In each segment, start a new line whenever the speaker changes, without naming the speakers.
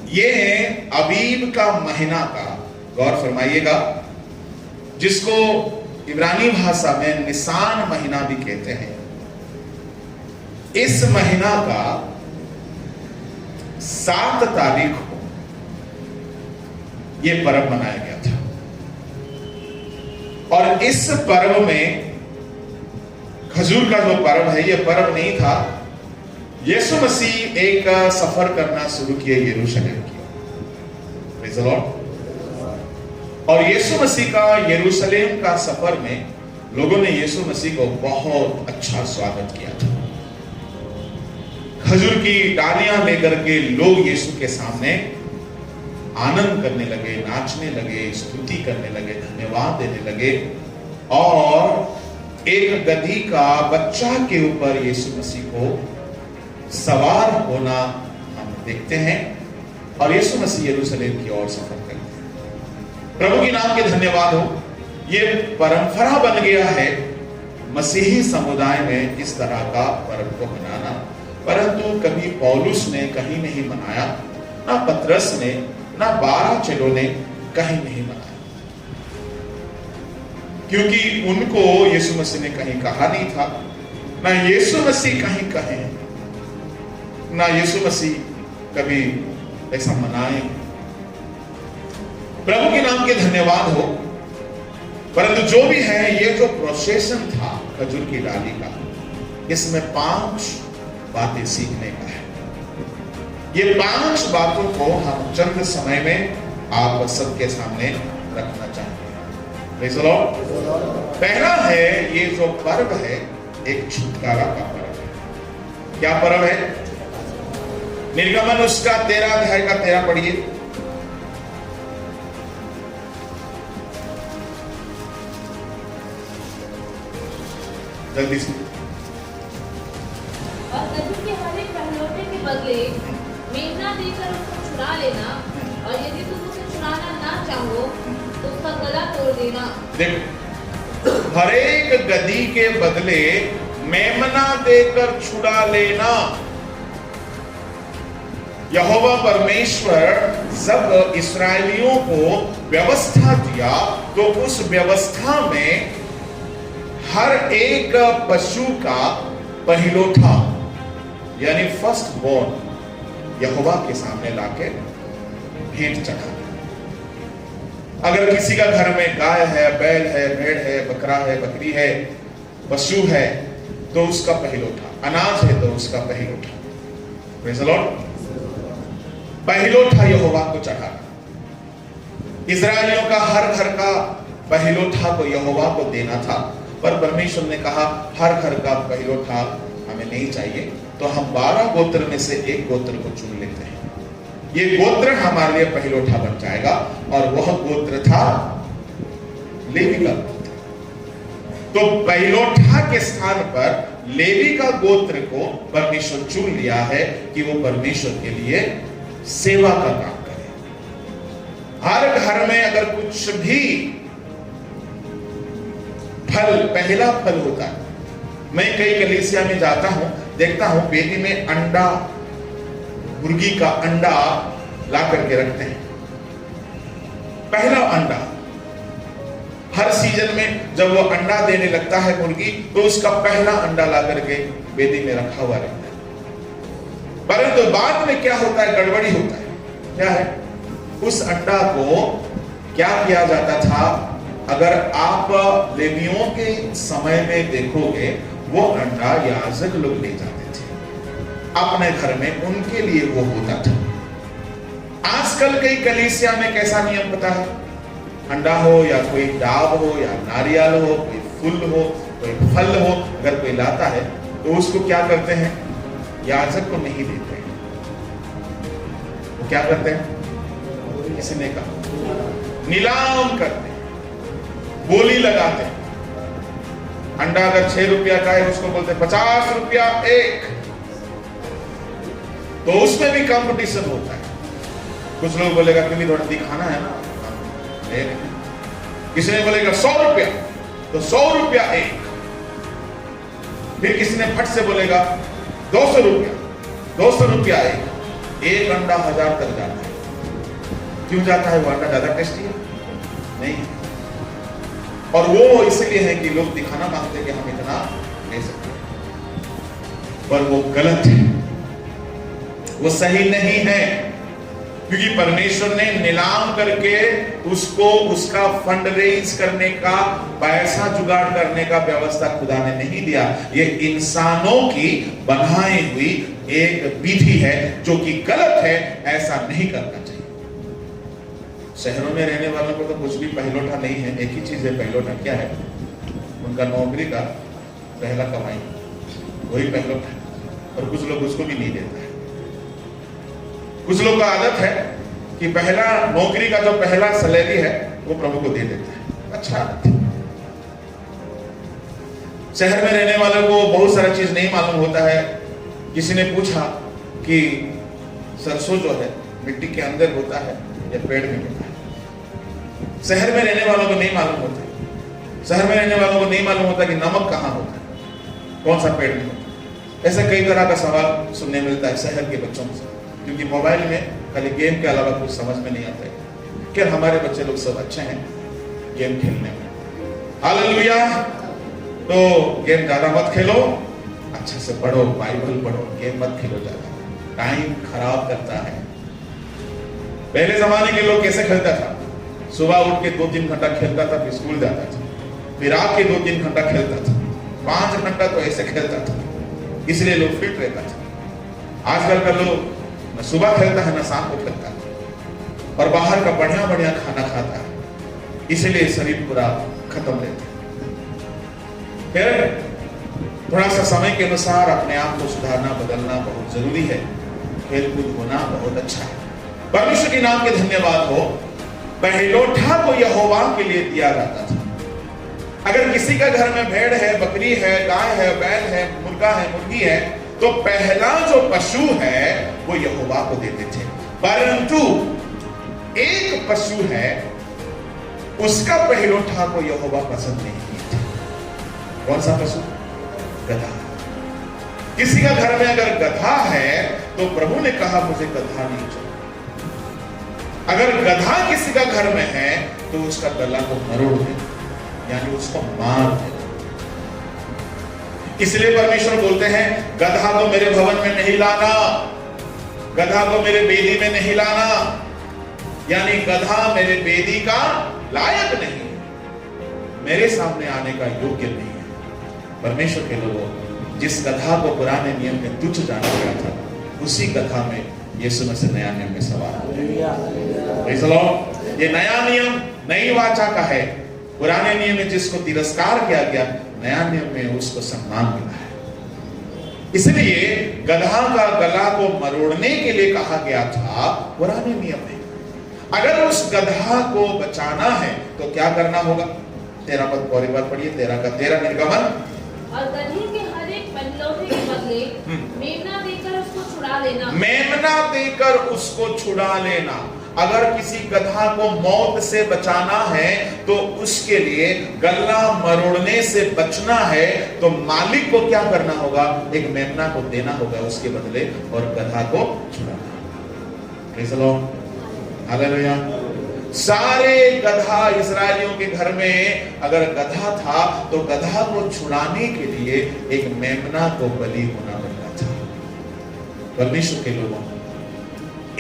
ये है अबीब का महीना का, गौर फरमाइएगा, जिसको इब्रानी भाषा में निसान महीना भी कहते हैं। इस महीना का 7 तारीख को यह पर्व मनाया गया था। और इस पर्व में, खजूर का जो पर्व है, यह पर्व नहीं था। यीशु मसीह एक सफर करना शुरू किया यरूशलेम की। Praise the Lord. और यीशु मसीह का यरूशलेम का सफर में लोगों ने यीशु मसीह को बहुत अच्छा स्वागत किया था। खजूर की डालियां लेकर के लोग यीशु के सामने आनंद करने लगे, नाचने लगे, स्तुति करने लगे, धन्यवाद देने लगे। और एक गधी का बच्चा के ऊपर यीशु मसीह को सवार होना हम देखते हैं। और यीशु मसीह यरूशलेम की ओर सफर करते हैं। प्रभु के नाम के धन्यवाद हो। यह परंपरा बन गया है मसीही समुदाय में इस तरह का पर्व को मनाना, परंतु कभी पौलुस ने कहीं नहीं मनाया, ना पतरस ने, ना 12 चेलों ने कहीं नहीं मनाया, क्योंकि उनको यीशु मसीह ने कहीं कहा नहीं था, ना यीशु मसीह कहीं कहे, ना यीशु मसीह कभी ऐसा मनाए। प्रभु के नाम के धन्यवाद हो। परंतु जो भी है, ये जो प्रोसेशन था खजूर की डाली का, इसमें 5 बातें सीखने का है। ये 5 बातों को हम चंद समय में आप सबके सामने रखना चाहते हैं। Praise the Lord. पहला है, ये जो पर्व है एक छुटकारा का पर्व है। क्या पर्व है? निर्गमन उसका 13 अध्याय का 13 पढ़िए। जल्दी से।
और गधी के हर एक पहलौठे के बदले मेमना देकर उसको छुड़ा लेना, और यदि तुम उसे छुड़ाना ना चाहो तो उसका गला तोड़ देना।
देखो, हर एक गधी के बदले मेमना देकर छुड़ा लेना। यहोवा परमेश्वर जब इस्राएलियों को व्यवस्था दिया तो उस व्यवस्था में हर एक पशु का पहिलोठा यानी फर्स्ट बोर्न यहोवा के सामने लाके भेंट चढ़ा। अगर किसी का घर में गाय है, बैल है, भेड़ है, बकरा है, बकरी है, पशु है, तो उसका पहिलोठा, अनाज है तो उसका पहिलोठा। Praise the Lord. पहिलोठा यहोवा को चढ़ा। इस्राएलियों का हर घर का पहिलोठा को यहोवा को देना था, पर परमेश्वर ने कहा हर घर का पहिलोठा हमें नहीं चाहिए, तो हम 12 गोत्र में से एक गोत्र को चुन लेते हैं। ये गोत्र हमारे लिए पहिलोठा बन जाएगा, और वह गोत्र था लेवी का गोत्र। तो पहिलोठा के स्थान पर लेवी का गोत्र को परमेश्वर चुन लिया है कि वो परमेश्वर के लिए सेवा का काम करे। हर घर में अगर कुछ भी फल, पहला फल होता है, मैं कई कलीसिया में जाता हूं, देखता हूं बेदी में अंडा, मुर्गी का अंडा ला करके रखते हैं। पहला अंडा हर सीजन में जब वो अंडा देने लगता है मुर्गी, तो उसका पहला अंडा ला करके बेदी में रखा हुआ रहता है। परंतु बाद में क्या होता है? गड़बड़ी होता है। क्या है? उस अंडा को क्या किया जाता था? अगर आप लेवियों के समय में देखोगे, वो अंडा याजक लोग ले जाते थे अपने घर में, उनके लिए वो होता था। आजकल कई कलीसिया में कैसा नियम पता है? अंडा हो या कोई डाब हो या नारियल हो, कोई फूल हो, कोई फल हो, अगर कोई लाता है तो उसको क्या करते हैं? याजक को नहीं देते हैं। वो क्या करते हैं? किसी ने कहा नीलाम करते हैं, बोली लगाते हैं। अंडा अगर 6 रुपया का है, उसको बोलते हैं 50 रुपया एक। तो उसमें भी कंपटीशन होता है। कुछ लोग बोलेगा क्योंकि थोड़ा दिखाना है ना, किसी ने बोलेगा 100 रुपया, तो 100 रुपया एक। फिर किसी ने फट से बोलेगा 200 रुपया, 200 रुपया एक। एक अंडा 1000 तक जाता है। क्यों जाता है? वो अंडा ज्यादा टेस्टी है? नहीं। और वो इसलिए है कि लोग दिखाना मांगते कि हम इतना ले सकते हैं, पर वो गलत है, वो सही नहीं है, क्योंकि परमेश्वर ने नीलाम करके उसको उसका फंड रेज करने का, पैसा जुगाड़ करने का व्यवस्था खुदा ने नहीं दिया। ये इंसानों की बनाई हुई एक विधि है जो कि गलत है, ऐसा नहीं करना चाहिए। शहरों में रहने वालों को तो कुछ भी पहलौठा नहीं है, एक ही चीज है पहलौठा। क्या है? उनका नौकरी का पहला कमाई, वही पहलौठा। और कुछ लोग उसको भी नहीं देता है। कुछ लोग का आदत है कि पहला नौकरी का जो पहला सैलरी है वो प्रभु को दे देता है। अच्छा आदत है। शहर में रहने वालों को बहुत सारा चीज नहीं मालूम होता है। किसी ने पूछा कि सरसों जो है मिट्टी के अंदर होता है या पेड़ में होता है? शहर में रहने वालों को नहीं मालूम होता। शहर में रहने वालों को नहीं मालूम होता कि नमक कहाँ होता है, कौन सा पेड़ में होता है। ऐसे कई तरह का सवाल सुनने मिलता है शहर के बच्चों से, क्योंकि मोबाइल में खाली गेम के अलावा कुछ समझ में नहीं आता है। क्या हमारे बच्चे लोग सब अच्छे हैं गेम खेलने में, हालेलुया। तो गेम ज्यादा मत खेलो, अच्छे से पढ़ो, बाइबल पढ़ो, गेम मत खेलो ज्यादा, टाइम खराब करता है। पहले जमाने के लोग कैसे खेलता था? सुबह उठ के 2-3 घंटा खेलता था, फिर स्कूल जाता था, फिर रात के 2-3 घंटा खेलता था, 5 घंटा तो ऐसे खेलता था, इसलिए लोग फिट रहता था। आजकल का लोग न सुबह खेलता है न शाम को खेलता है, और बाहर का बढ़िया बढ़िया खाना खाता है, इसलिए शरीर पूरा खत्म रहता है। फिर थोड़ा सा समय के अनुसार अपने आप को सुधारना, बदलना बहुत जरूरी है। खेलकूद होना बहुत अच्छा है। परमेश्वर के नाम के धन्यवाद हो। पहलौठा को यहोवा के लिए दिया जाता था। अगर किसी का घर में भेड़ है, बकरी है, गाय है, बैल है, मुर्गा है, मुर्गी है, तो पहला जो पशु है वो यहोवा को देते थे। परंतु एक पशु है, उसका पहलौठा को यहोवा पसंद नहीं किया। कौन सा पशु? गधा। किसी का घर में अगर गधा है तो प्रभु ने कहा मुझे गधा नहीं चाहिए। अगर गधा किसी का घर में है तो उसका गला को मरोड़ दे, यानी उसको मार दे। इसलिए परमेश्वर बोलते हैं गधा को मेरे भवन में नहीं लाना, गधा को मेरे बेदी में नहीं लाना, यानी गधा मेरे बेदी का लायक नहीं है, मेरे सामने आने का योग्य नहीं है। परमेश्वर के लोगों, जिस गधा को पुराने नियम में तुच्छ जाना गया था, उसी गधा में यीशु मसीह नया नियम में सवार हो। ये नया नियम नई वाचा का है। पुराने नियम में जिसको तिरस्कार किया गया, नया नियम में उसको सम्मान मिला है। इसलिए गधा का गला को मरोड़ने के लिए कहा गया था, पुराने नियम में। अगर उस गधा को बचाना है तो क्या करना होगा? 13 पद और एक बार पढ़िए, 13 का 13 निर्गमन।
और गधे के हर एक पहलौठे के बदले मेमना देकर उसको छुड़ा लेना।
मेमना देकर उसको छुड़ा लेना। अगर किसी गधा को मौत से बचाना है तो उसके लिए गला मरोड़ने से बचना है, तो मालिक को क्या करना होगा? एक मेमना को देना होगा उसके बदले, और गधा को छुड़ाना। Praise the Lord, hallelujah. सारे गधा इस्राएलियों के घर में अगर गधा था तो गधा को छुड़ाने के लिए एक मेमना को बलि होना पड़ता था। परमेश्वर के लोगों,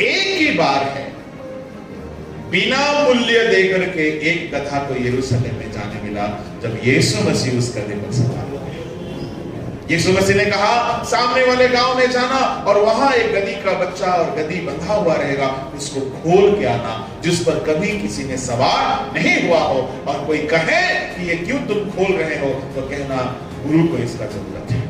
एक ही बार है बिना मूल्य देकर के एक गधा को यरूशलेम में जाने मिला, जब यीशु मसीह उस गधे पर सवार हो गए। यीशु मसीह ने कहा सामने वाले गांव में जाना और वहां एक गधी का बच्चा और गधी बंधा हुआ रहेगा, उसको खोल के आना, जिस पर कभी किसी ने सवार नहीं हुआ हो। और कोई कहे कि ये क्यों तुम खोल रहे हो, तो कहना गुरु को इसका जरूरत है।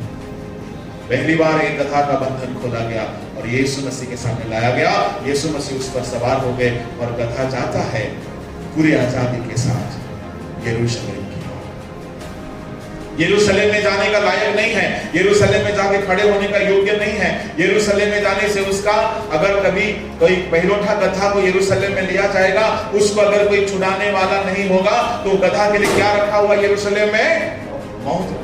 पहली बार एक गधा का बंधन खोला गया और यीशु मसीह के सामने लाया गया। यीशु मसीह उस पर सवार हो गए और गधा जाता है पूरी आजादी के साथ यरूशलेम की ओर। यरूशलेम में जाने का लायक नहीं है, यरूशलेम में जाके खड़े होने का योग्य नहीं है। यरूशलेम में जाने से उसका, अगर कभी कोई पहलौठा गधा को यरूशलेम में लिया जाएगा, उसको अगर कोई छुड़ाने वाला नहीं होगा तो गधा के लिए क्या रखा हुआ यरूशलेम में? मौत।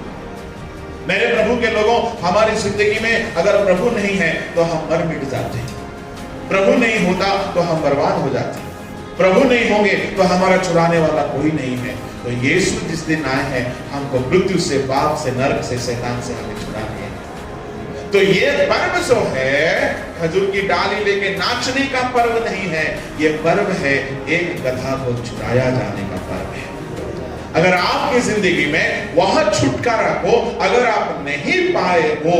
मेरे प्रभु के लोगों, हमारी जिंदगी में अगर प्रभु नहीं है तो हम मर मिट जाते हैं। प्रभु नहीं होता तो हम बर्बाद हो जाते हैं। प्रभु नहीं होंगे तो हमारा छुड़ाने वाला कोई नहीं है। तो यीशु जिस दिन आए हैं हमको मृत्यु से, पाप से, नरक से, शैतान से हमें छुड़ाने हैं। तो ये पर्व जो है खजूर की डाली लेके नाचने का पर्व नहीं है, ये पर्व है एक गधा को छुड़ाया जाने का पर्व है। अगर आपकी जिंदगी में वह छुटकारा को अगर आप नहीं पाए हो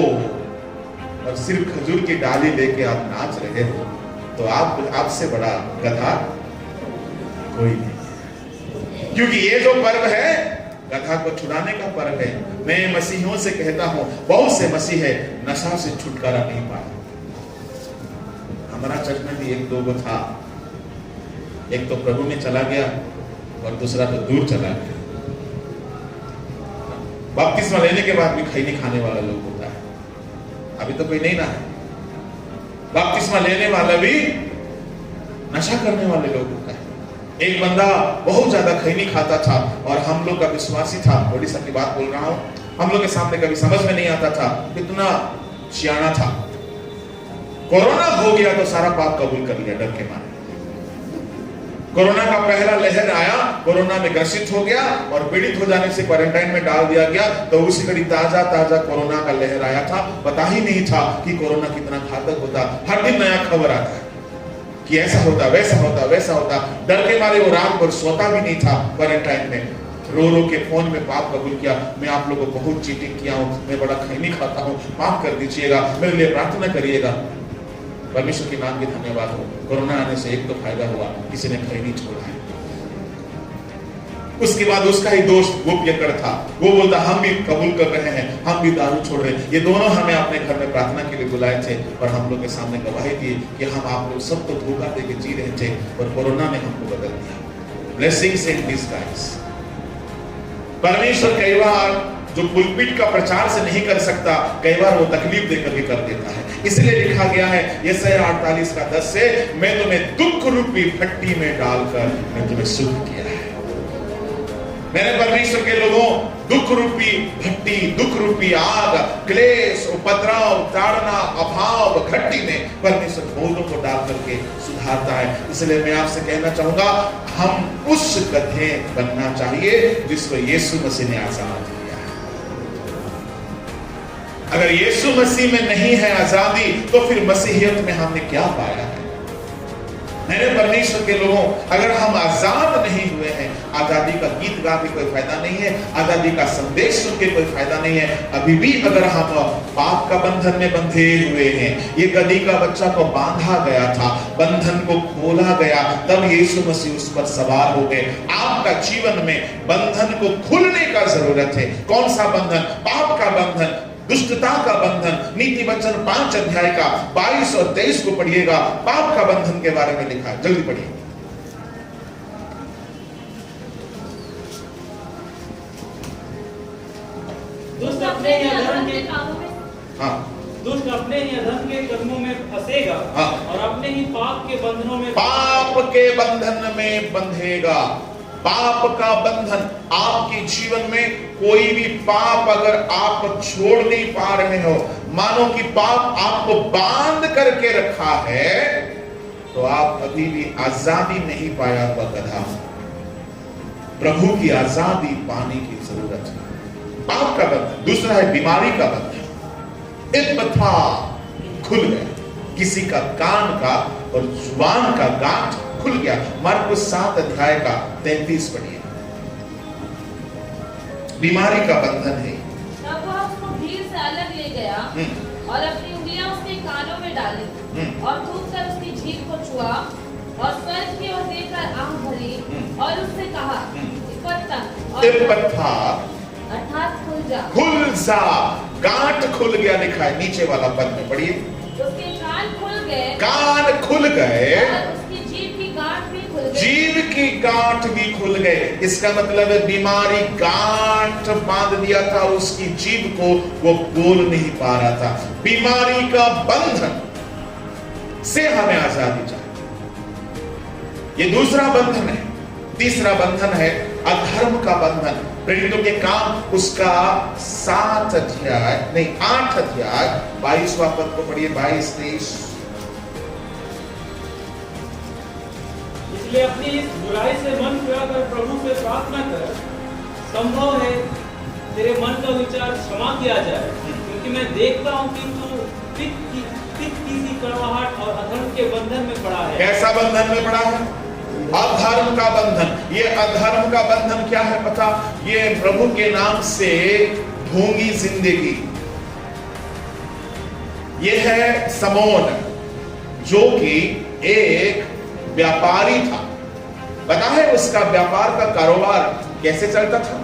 और सिर्फ खजूर की डाली लेके आप नाच रहे हो तो आपसे बड़ा गधा कोई नहीं। क्योंकि ये जो पर्व है गधा को छुड़ाने का पर्व है। मैं मसीहियों से कहता हूं, बहुत से मसीह है नशा से छुटकारा नहीं पाए। हमारा चर्च में भी एक दो गो था, एक तो प्रभु में चला गया और दूसरा तो दूर चला गया। बपतिस्मा लेने के बाद भी खैनी खाने वाला लोग होता है, अभी तो कोई नहीं ना है। बपतिस्मा लेने वाला भी नशा करने वाले लोग होता है। एक बंदा बहुत ज्यादा खैनी खाता था और हम लोग का विश्वासी था, ओडिशा की बात बोल रहा हूं, हम लोग के सामने कभी समझ में नहीं आता था, कितना सियाना था। कोरोना हो गया तो सारा पाप कबूल कर लिया डर के मारे। कोरोना का पहला लहर आया, कोरोना में ग्रसित हो गया और पीड़ित हो जाने से क्वारंटाइन में डाल दिया गया। तो उसी घड़ी ताजा ताजा कोरोना का लहर आया था, पता ही नहीं था कि कोरोना कितना घातक होता। हर दिन नया खबर आता है कि ऐसा होता, वैसा होता, वैसा होता। डर के मारे वो रात भर सोता भी नहीं था क्वारंटाइन में, रो रो के फोन में पाप कबूल किया। मैं आप लोगों को बहुत चीटिंग किया हूँ, मैं बड़ा खैनी खाता हूँ, माफ कर दीजिएगा, मेरे लिए प्रार्थना करिएगा। परमेश्वर के नाम की धन्यवाद हो। कोरोना आने से एक तो फायदा हुआ, किसी ने खैनी छोड़ा है। उसके बाद उसका ही दोस्त वो पियक्कड़ था, वो बोलता हम भी कबूल कर रहे हैं, हम भी दारू छोड़ रहे हैं। ये दोनों हमें अपने घर में प्रार्थना के लिए बुलाए थे और हम लोग के सामने गवाही दी कि हम आप लोग सबको धोखा देके जी रहे थे और कोरोना ने हमको बदल दिया। Blessings in disguise. परमेश्वर कई बार जो पुलपिट का प्रचार से नहीं कर सकता, कई बार वो तकलीफ देकर के कर देता है। इसलिए लिखा गया है यशायाह 48:10 से, मैं तुम्हें दुख रूपी भट्टी में डालकर मैं तुम्हें सुख किया है। मेरे परमेश्वर के लोगों, दुख रूपी भट्टी, दुख रूपी आग, क्लेश, उपद्रव, ताड़ना, अभाव, घट्टी में परमेश्वर फूलों को डाल करके सुधारता है। इसलिए मैं आपसे कहना चाहूंगा, हम उस गधे बनना चाहिए जिसको यीशु मसीह ने आजाद किया। अगर यीशु मसीह में नहीं है आजादी तो फिर मसीहियत में हमने क्या पाया है? मेरे परमेश्वर के लोगों, अगर हम आजाद नहीं हुए हैं, आजादी का गीत गा के कोई फायदा नहीं है, आजादी का संदेश सुन के कोई फायदा नहीं है। अभी भी अगर हम पाप का बंधन में बंधे हुए हैं, ये गधी का बच्चा को बांधा गया था, बंधन को खोला गया, तब यीशु मसीह उस पर सवार हो गए। आपका जीवन में बंधन को खुलने का जरूरत है। कौन सा बंधन? पाप का बंधन, दुष्टता का बंधन। नीति वचन 5 अध्याय का 22 और 23 को पढ़िएगा, पाप का बंधन के बारे में लिखा है। जल्दी पढ़िए।
दुष्ट अपने ही अधर्म के
दुष्ट अपने ही अधर्म के कदमों में फंसेगा और अपने ही पाप के बंधनों में,
पाप के बंधन में बंधेगा। पाप का बंधन आपके जीवन में, कोई भी पाप अगर आप छोड़ नहीं पा रहे हो, मानो कि पाप आपको बांध करके रखा है, तो आप अभी भी आजादी नहीं पाया हुआ गधा। प्रभु की आजादी पाने की जरूरत है। पाप का बंधन। दूसरा है बीमारी का बंधन। इब्बथा खुल गया, किसी का कान का और जुबान का गांठ खुल गया। मार्कुस 7 अध्याय का 33 पढ़िए। बीमारी का बंधन है।
तब वह उसको भीड़ से अलग ले गया और अपनी उंगलियां उसके कानों में डाली और थूक कर उसकी जीभ को छुआ और स्वर्ग की ओर देखकर आंख भरी और उससे कहा,
इब्बथा
अर्थात खुल जा।
खुल जा। गांठ खुल गया लिखा है नीचे वाला पद में पढ़िए।
उसके कान खुल गए,
कान खुल गए,
और उसकी जीभ की गांठ भी खुल गई।
जीभ की गांठ भी खुल गए। इसका मतलब है बीमारी गांठ बांध दिया था उसकी जीभ को, वो बोल नहीं पा रहा था। बीमारी का बंधन से हमें आजादी चाहिए। ये दूसरा बंधन है। तीसरा बंधन है अधर्म का बंधन। प्रेरितों के काम उसका 8 अध्याय 22वां पद को पढ़िए। 22-23।
इसलिए अपनी इस बुराई से मन फिरा कर प्रभु से प्रार्थना कर, संभव है तेरे मन का विचार क्षमा किया जाए, क्योंकि मैं देखता हूँ कि तू पित्त की सी कड़वाहट और अधर्म के बंधन में पड़ा है।
कैसा बंधन में पड़ा है? अधर्म का बंधन। ये अधर्म का बंधन क्या है पता? ये प्रभु के नाम से ढोंगी जिंदगी। ये है समोन, जो कि एक व्यापारी था। पता है उसका व्यापार का कारोबार कैसे चलता था?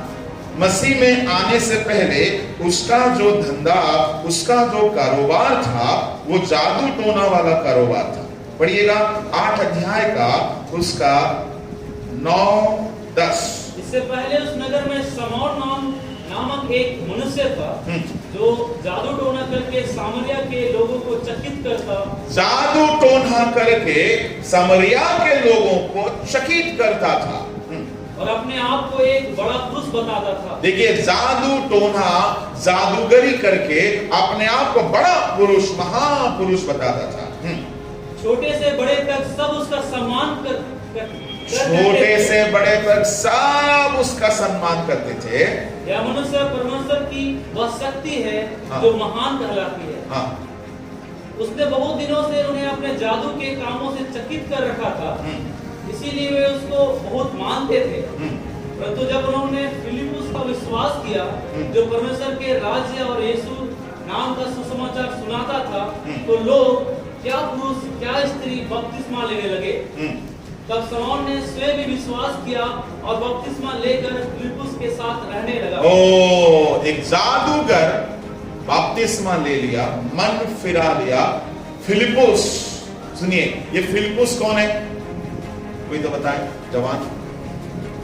मसीह में आने से पहले उसका जो धंधा, उसका जो कारोबार था, वो जादू टोना वाला कारोबार था। पढ़िएगा 8 अध्याय का उसका 9-10।
इससे पहले उस नगर में समौन नामक एक मनुष्य था, जो जादू टोना करके सामरिया के लोगों को चकित करता।
जादू टोना करके सामरिया के लोगों को चकित करता था
और अपने आप को एक बड़ा पुरुष बताता था।
देखिए, जादू टोना, जादूगरी करके अपने आप को बड़ा पुरुष, महापुरुष बताता था।
छोटे से बड़े तक सब उसका सम्मान
छोटे से बड़े तक सब उसका सम्मान करते थे।
यह मनुष्य परमेश्वर की वह शक्ति है, जो महान कहलाती है। उसने बहुत दिनों से उन्हें अपने जादू के कामों से चकित कर रखा था, इसीलिए वे उसको बहुत मानते थे। परंतु जब उन्होंने फिलिपुस का विश्वास किया, जो परमेश्वर के राज्य और यीशु नाम का सुसमाचार सुनाता था, तो लोग, क्या पुरुष क्या स्त्री बपतिस्मा लेने लगे। तब शमौन ने स्वयं भी विश्वास किया और बपतिस्मा लेकर फिलिपुस के साथ रहने लगा।
एक जादूगर बपतिस्मा ले लिया, मन फिरा लिया। फिलिपुस, सुनिए, ये फिलिपुस कौन है? कोई तो बताए, जवान।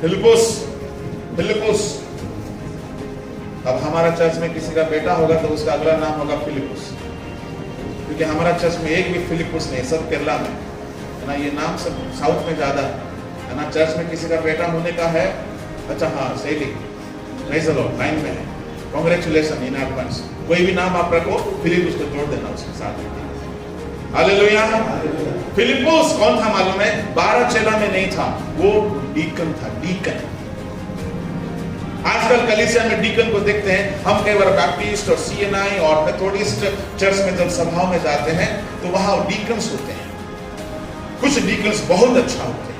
फिलिपुस। अब हमारा चर्च में किसी का बेटा होगा तो उसका अगला नाम होगा फिलिपुस, क्योंकि हमारा चर्च में एक भी फिलिपुस नहीं, सब केरला में है ना। ये नाम सब साउथ में ज्यादा है ना। चर्च में किसी का बेटा होने का है, अच्छा हाँ, सही प्रेज़ द लॉर्ड, लाइन में है, कांग्रेचुलेशन इन एडवांस। कोई भी नाम आप रखो, फिलिपुस को जोड़ देना उसके साथ। हालेलुया। फिलिपुस कौन था मालूम है? 12 चेला में नहीं था, वो डीकन था, डीकन। आजकल कलीसिया में डीकन को देखते हैं हम, कई बार बैप्टिस्ट और सीएनआई और मेथोडिस्ट चर्च में जब सभाओं में जाते हैं तो वहां डीकन्स होते हैं। कुछ डीकन्स बहुत अच्छा होते हैं।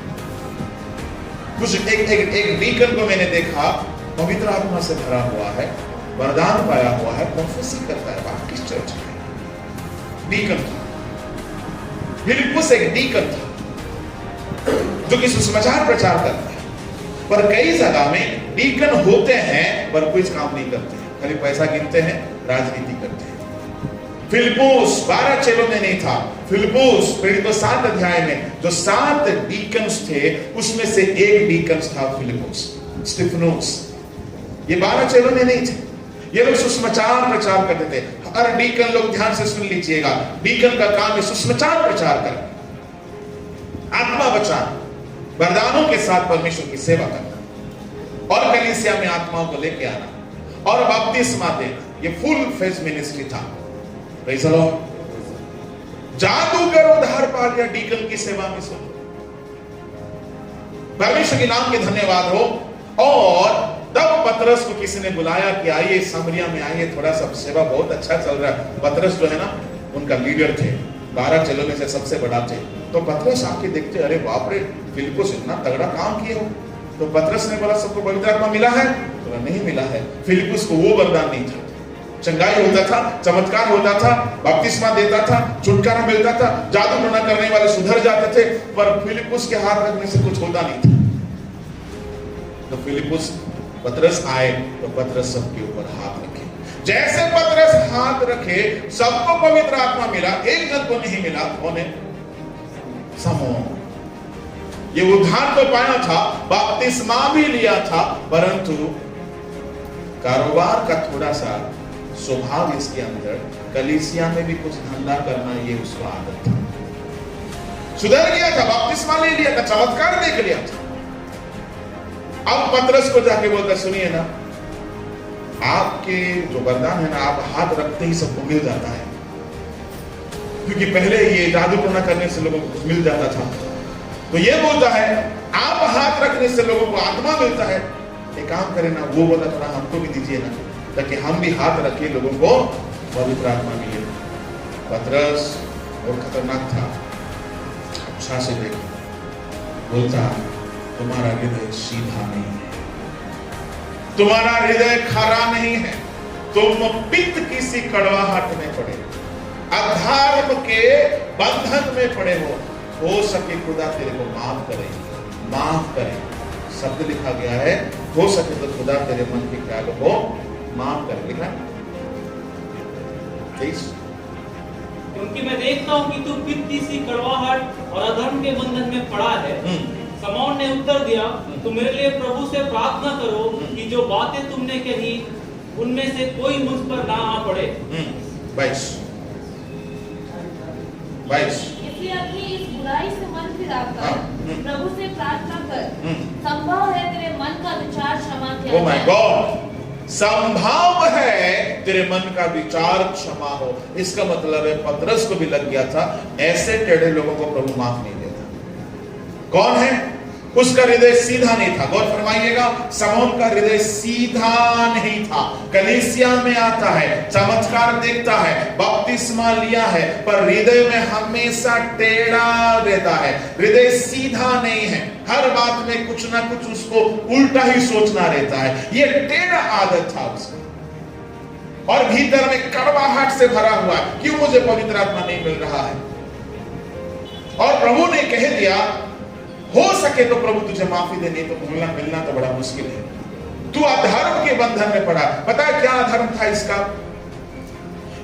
कुछ एक डीकन को मैंने देखा, पवित्र आत्मा से भरा हुआ है, वरदान पाया हुआ है, प्रोफेसी करता है बैप्टिस्ट चर्च में। डीकन था, फिलिपुस एक डीकन था, जो कि सुसमाचार प्रचार करता है। पर कई जगह में डीकन होते हैं पर कुछ काम नहीं करते हैं, खाली पैसा गिनते हैं, राजनीति करते हैं। फिलिपुस 12 चेलों में नहीं था। फिलिपुस फिर तो 7 अध्याय में जो 7 डीकन्स थे, उसमें से एक डीकन्स था फिलिपुस, स्टिफनोस। ये 12 चेलों में नहीं थे। ये लोग सुसमाचार प्रचार करते थे। हर डीकन, लोग ध्यान से सुन लीजिएगा, डीकन का काम है सुसमाचार प्रचार करना, आत्मा बचाना, वरदानों के साथ परमेश्वर की सेवा करना और कलीसिया में आत्माओं को लेके आना और बपतिस्मा देना। ये फुल फेज मिनिस्ट्री था। Praise the Lord. जादूगर उद्धार पा लिया डीकन की सेवा में। सुन, परमेश्वर के नाम के धन्यवाद हो। और तब पतरस को किसी ने बुलाया कि आइए सामरिया में आइए, थोड़ा सा सेवा बहुत अच्छा चल रहा है। पतरस जो है ना, उनका लीडर थे, 12 चेलों में से सबसे बड़ा थे। तो पतरस आके देखते, अरे बाप रे, फिलिपुस इतना तगड़ा काम किए हो। तो पतरस ने बोला, सबको पवित्र आत्मा मिला है? बोला नहीं मिला है। फिलिपुस को वो वरदान नहीं था, चंगाई होता था, चमत्कार होता था, बपतिस्मा देता था, छुटकारा मिलता था, जादू टोना करने वाले सुधर जाते थे, पर फिलिपुस के हाथ रखने से कुछ होता नहीं था। तो फिलिपुस, पतरस आए तो पतरस सबके ऊपर हाथ रखे। जैसे पतरस हाथ रखे, सबको पवित्र आत्मा मिला, एक जन को नहीं मिला। कौन है? समौन। ये उद्धार तो पाया था, बपतिस्मा भी लिया था, परंतु कारोबार का थोड़ा सा स्वभाव इसके अंदर, कलीसिया में भी कुछ धंधा करना, ये उसका आदत था। सुधर गया था, बपतिस्मा ले लिया था, चमत्कार देख लिया था। अब पतरस को जाके बोलता, सुनिए ना, आपके जो वरदान है ना, आप हाथ रखते ही सबको मिल जाता है। क्योंकि पहले ये जादू टोना करने से लोगों को कुछ मिल जाता था, तो ये बोलता है आप हाथ रखने से लोगों को आत्मा मिलता है। एक काम करें ना, वो बोला थोड़ा हमको भी दीजिए ना, ताकि हम भी हाथ रखिए, लोगों को पवित्र आत्मा मिले। पतरस और खतरनाक था, अच्छा से देखो, बोलता तुम्हारा हृदय सीधा नहीं है, तुम्हारा हृदय खरा नहीं है, तुम पित्त किसी कड़वाहट में पड़े, अधर्म के बंधन में पड़े हो सके खुदा तेरे को माफ करे, माफ करे। शब्द लिखा गया है, हो सके तो खुदा तेरे मन के ख्यालों को माफ कर। लिखा
क्योंकि मैं देखता हूं कि तू पित्त सी कड़वाहट और अधर्म के बंधन में पड़ा है। समौन ने उत्तर दिया, तो मेरे लिए प्रभु से प्रार्थना करो कि जो बातें तुमने कही उनमें से कोई मुझ पर ना आ पड़े।
22
इसलिए अपनी इस बुराई से मन फिराकर प्रभु से प्रार्थना कर, संभव है तेरे मन का विचार क्षमा किया
जाए। Oh my God! संभव है तेरे मन का विचार क्षमा हो। इसका मतलब है पतरस को भी लग गया था, ऐसे टेढ़े लोगों को प्रभु माफ नहीं देता। कौन है? उसका हृदय सीधा नहीं था। गौर फरमाइएगा, समौन का हृदय सीधा नहीं था। कलीसिया में आता है, चमत्कार देखता है, बपतिस्मा लिया है, पर हृदय में हमेशा टेढ़ा रहता है, हृदय सीधा नहीं है। हर बात में कुछ ना कुछ उसको उल्टा ही सोचना रहता है। ये टेढ़ा आदत था उसका, और भीतर में कड़वाहट से भरा हुआ है, क्यों मुझे पवित्र आत्मा नहीं मिल रहा है। और प्रभु ने कह दिया, हो सके तो प्रभु तुझे माफी दे, नहीं तो मिलना मिलना तो बड़ा मुश्किल है। तू अधर्म के बंधन में पड़ा। पता है क्या अधर्म था इसका?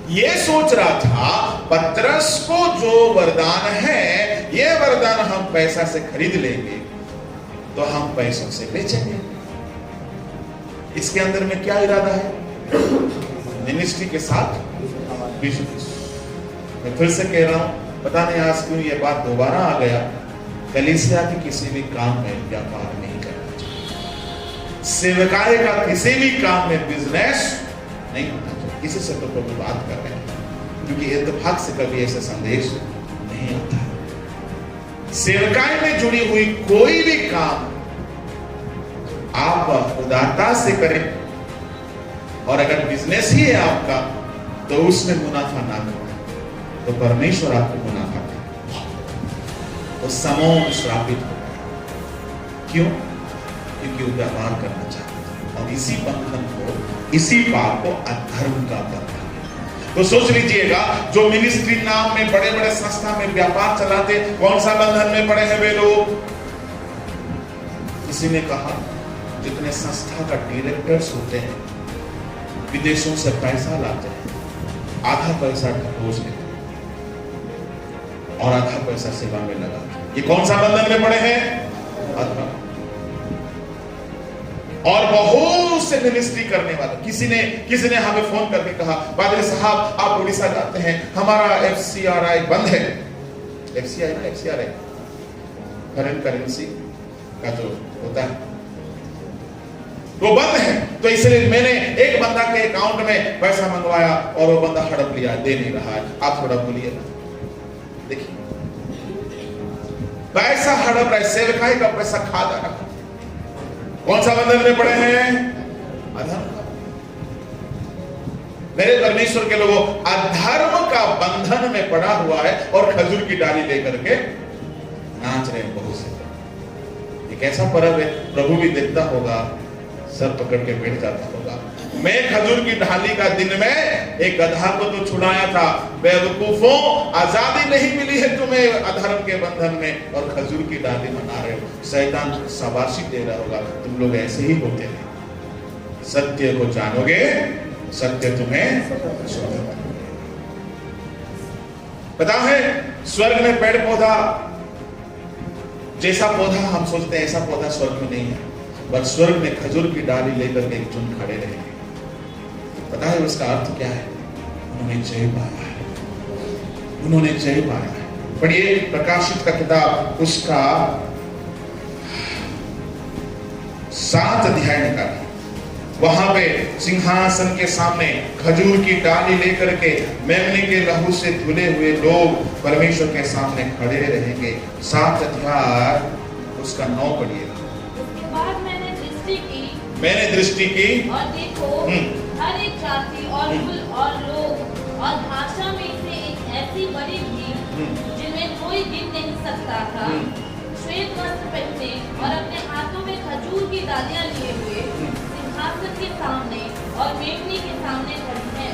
ये सोच रहा था पतरस को जो वरदान है, ये वरदान हम पैसा से खरीद लेंगे तो हम पैसों से बेचेंगे। इसके अंदर में क्या इरादा है? मिनिस्ट्री के साथ बिजनेस। मैं फिर से कह रहा हूं, पता नहीं आज क्यों ये बात दोबारा आ गया। कलीसिया के किसी भी काम में व्यापार नहीं करना चाहिए, सेवकाई का किसी भी काम में बिजनेस नहीं होना चाहिए। किसी से तो प्रभु बात कर रहे हैं, क्योंकि इत्तेफाक से कभी ऐसा संदेश नहीं आता। सेवकाई में जुड़ी हुई कोई भी काम आप उदारता से करें, और अगर बिजनेस ही है आपका तो उसमें मुनाफा ना करें तो परमेश्वर आपको मुनाफा दे। तो समौन श्रापित हो गया। क्यों? क्योंकि वो व्यापार करना चाहता था, और इसी बंधन को, इसी पाप को अधर्म का बंधन है। तो सोच लीजिएगा, जो मिनिस्ट्री नाम में बड़े बड़े संस्था में व्यापार चलाते, कौन सा बंधन में पड़े हैं वे लोग? किसी ने कहा, जितने संस्था का डायरेक्टर्स होते हैं, विदेशों से पैसा लाते हैं, आधा पैसा ढकोस लेते और आधा पैसा सेवा में लगा। ये कौन सा बंधन में पड़े हैं? अधर्म। और बहुत से मिनिस्ट्री करने वाले, किसी ने हमें फोन करके कहा, पादरी साहब आप उड़ीसा जाते हैं, हमारा FCRI बंद है। FCRI फॉरेन करेंसी का जो होता है वो बंद है, तो इसलिए मैंने एक बंदा के अकाउंट में पैसा मंगवाया और वो बंदा हड़प लिया, दे नहीं रहा है। आप थोड़ा बोलिए ना। देखिए, पैसा हड़प रहा है, सेवकाई का पैसा खा जा रहा। कौन सा बंधन में पड़े हैं? अधर्म का। मेरे परमेश्वर के लोगों, अधर्म का बंधन में पड़ा हुआ है और खजूर की डाली लेकर के नाच रहे हैं बहुत से। एक ऐसा पर्व है, प्रभु भी देखता होगा, सर पकड़ के बैठ जाता होगा। मैं खजूर की डाली का दिन में एक गधा को तो छुड़ाया था, बेवकूफों, आजादी नहीं मिली है तुम्हें अधर्म के बंधन में, और खजूर की डाली मना रहे हो। शैतान शाबाशी दे रहा होगा, तुम लोग ऐसे ही होते हैं। सत्य को जानोगे, सत्य तुम्हें स्वतंत्र करेगा। पता है, स्वर्ग में पेड़ पौधा, जैसा पौधा हम सोचते हैं ऐसा पौधा स्वर्ग में नहीं है, पर स्वर्ग में खजूर की डाली लेकर के एक झुंड खड़े रहेंगे। पता है उसका अर्थ क्या है? उन्होंने जय पाया है, उन्होंने जय पाया है। पढ़िए प्रकाशित का किताब, उसका 7 अध्याय निकालिए, वहां पे सिंहासन के सामने खजूर की डाली लेकर के मेमने के लहू से धुले हुए लोग परमेश्वर के सामने खड़े रहेंगे। 7 अध्याय उसका 9 पढ़िएगा।
उसके बाद मैंने दृष्टि की और देखो हर एक जाति और कुल और लोग और भाषा में से एक ऐसी बड़ी भीड़ जिनमें कोई गिन नहीं सकता था, श्वेत वस्त्र पहने और अपने हाथों में खजूर की डालियां लिए हुए सिंहासन के सामने और मेमने के सामने खड़ी है।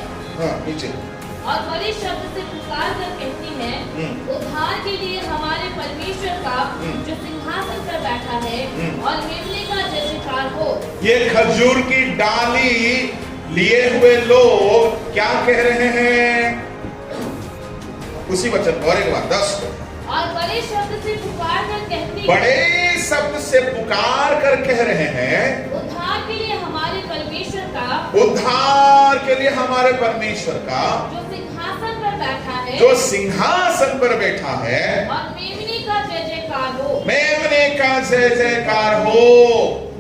नीचे
और बड़े शब्द से पुकार कर कहती है, उद्धार के लिए हमारे परमेश्वर का जो सिंहासन पर बैठा है और मेमने का जय जयकार हो।
ये खजूर की डाली लिए हुए लोग क्या कह रहे हैं? उसी वचन और एक बार 10
और बड़े शब्द से पुकार कर कहती,
बड़े शब्द से पुकार कर कह रहे हैं,
उद्धार के लिए हमारे परमेश्वर का,
उद्धार के लिए हमारे परमेश्वर का
जो सिंहासन पर बैठा है,
जो सिंहासन पर बैठा है,
और मेमने का जय जयकार हो।
मेमने का जय जयकार हो।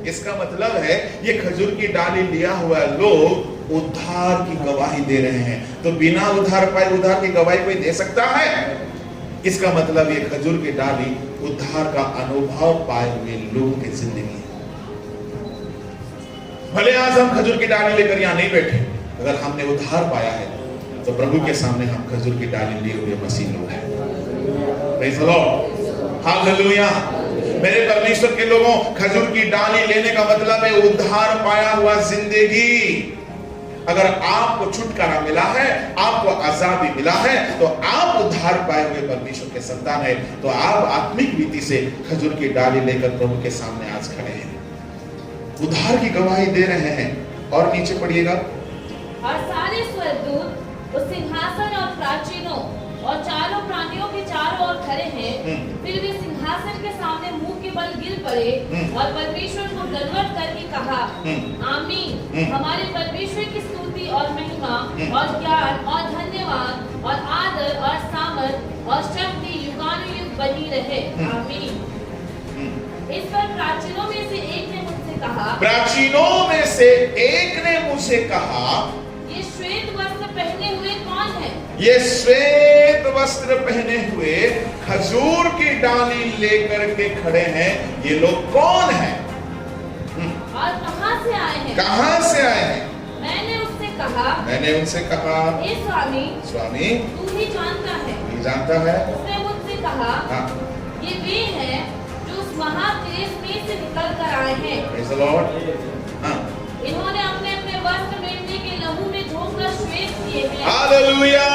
इसका मतलब है ये खजूर की डाली लिया हुआ लोग उद्धार की गवाही दे रहे हैं। तो बिना उद्धार पाए उद्धार की गवाही कोई दे सकता है? इसका मतलब ये खजूर की डाली उद्धार का अनुभव पाए हुए लोगों की जिंदगी है। भले आज हम खजूर की डाली लेकर यहाँ नहीं बैठे, अगर हमने उद्धार पाया है तो प्रभु के सामने हम खजूर की डाली लिए हुए मसीह लोग हैं। Praise the Lord, hallelujah. मेरे परमेश्वर के लोगों, खजूर की डाली लेने का मतलब है उद्धार पाया हुआ जिंदगी। अगर आपको छुटकारा मिला है, आपको आजादी मिला है, तो आप उद्धार पाए हुए परमेश्वर के संतान है। तो आप आत्मिक रीति से खजूर की डाली लेकर प्रभु के सामने आज खड़े हैं, उद्धार की गवाही दे रहे हैं। और नीचे पढ़िएगा।
और सारे स्वर्गदूत उस सिंहासन और प्राचीनों और चारों प्राणियों के चारों ओर खड़े हैं। फिर वे सिंहासन के सामने मुंह के बल गिर पड़े और परमेश्वर को दंडवत करके कहा, आमीन। हमारे परमेश्वर की स्तुति और महिमा और ज्ञान और धन्यवाद और आदर और सामर्थ और शक्ति युगानुयुग बनी रहे, आमीन। इस पर प्राचीनों में से एक ने मुझसे कहा, प्राचीनों में से एक ने मुझसे कहा, ये श्वेत वस्त्र पहने हुए कौन है? ये श्वेत वस्त्र पहने हुए खजूर की डाली लेकर के खड़े हैं, ये लोग कौन हैं? और कहां से आए हैं? कहां से आए हैं? मैंने उनसे कहा, हे स्वामी, तू ही जानता है। जानता है। उसने मुझसे कहा, ये वे हैं जो उस महाक्लेश में से निकल कर आए हैं। Praise the Lord. इन्होंने अपने अपने वस्त्र मेमने के लहू में धोकर श्वेत किए हैं। हालेलुया।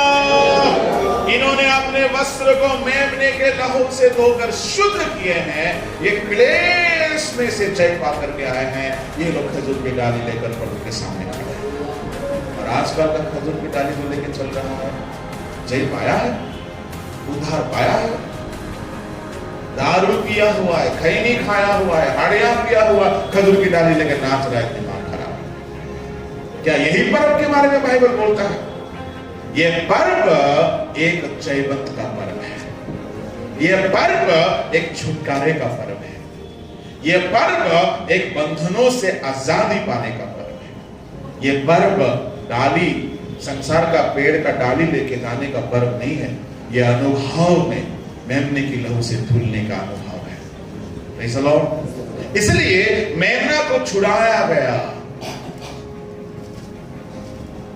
इन्होंने अपने वस्त्र को मेमने के लहू से धोकर शुद्ध किए हैं। ये क्लेश में से जय पा करके आए हैं। ये लोग खजूर की डाली लेकर प्रभु के सामने खड़े हैं। और आजकल का खजूर की डाली जो लेकर चल रहा है, जय पाया है, उद्धार पाया है, दारू पिया हुआ है, खैनी खाया हुआ है, हाड़िया पिया हुआ, खजूर की डाली लेकर नाच रहा है, दिमाग खराब। क्या यही पर्व के बारे में बाइबल बोलता है? यह पर्व एक जयवंत का पर्व है। यह पर्व एक छुटकारे का पर्व है। यह पर्व एक बंधनों से आजादी पाने का पर्व है। यह पर्व डाली, संसार का पेड़ का डाली लेके जाने का पर्व नहीं है। यह अनुभव में मेमने की लहू से धुलने का अनुभव है। Praise the Lord. इसलिए मेमना को छुड़ाया गया।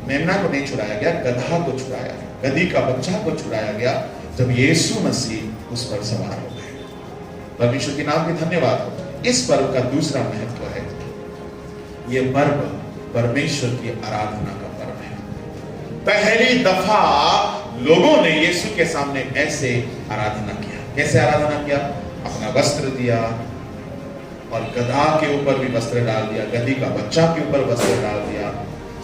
मेमना को नहीं छुड़ाया गया, गधा को छुड़ाया गया, गधी का बच्चा को छुड़ाया गया, जब यीशु मसीह उस पर सवार हो गए। परमेश्वर के नाम की धन्यवाद हो। इस पर्व का दूसरा महत्व है, यह पर्व परमेश्वर की आराधना का पर्व है। पहली दफा लोगों ने यीशु के सामने ऐसे आराधना किया। कैसे आराधना किया? अपना वस्त्र दिया और गधा के ऊपर भी वस्त्र डाल दिया, गधी का बच्चा के ऊपर वस्त्र डाल दिया।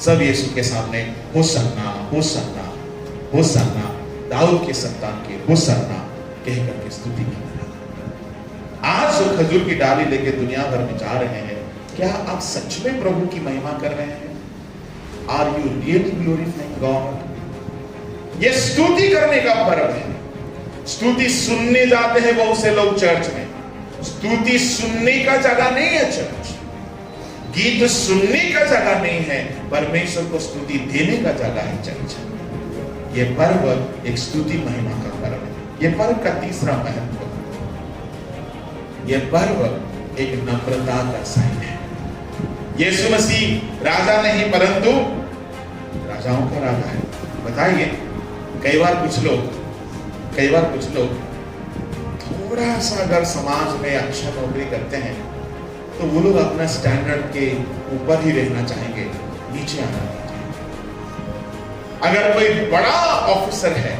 सब यीशु के सामने होसन्ना होसन्ना होसन्ना, दाऊद के संतान के होसन्ना कह करके स्तुति की। आज जो खजूर की डाली लेके दुनिया भर में जा रहे हैं, क्या आप सच में प्रभु की महिमा कर रहे हैं? Are you really glorifying God? ये स्तुति करने का पर्व है। स्तुति सुनने जाते हैं बहुत से लोग चर्च में। स्तुति सुनने का जगह नहीं है चर्च।
गीत सुनने का जगह नहीं है, परमेश्वर को स्तुति देने का जगह है चर्च। ये पर्व एक स्तुति महिमा का पर्व है। ये पर्व का तीसरा महत्व, ये पर्व एक नम्रता का साइन है। यीशु मसीह राजा नहीं परंतु राजाओं का राजा है। बताइए, कई बार कुछ लोग थोड़ा सा अगर समाज में अच्छा नौकरी करते हैं तो वो लोग अपना स्टैंडर्ड के ऊपर ही रहना चाहेंगे, नीचे आना नहीं चाहेंगे। अगर कोई बड़ा ऑफिसर है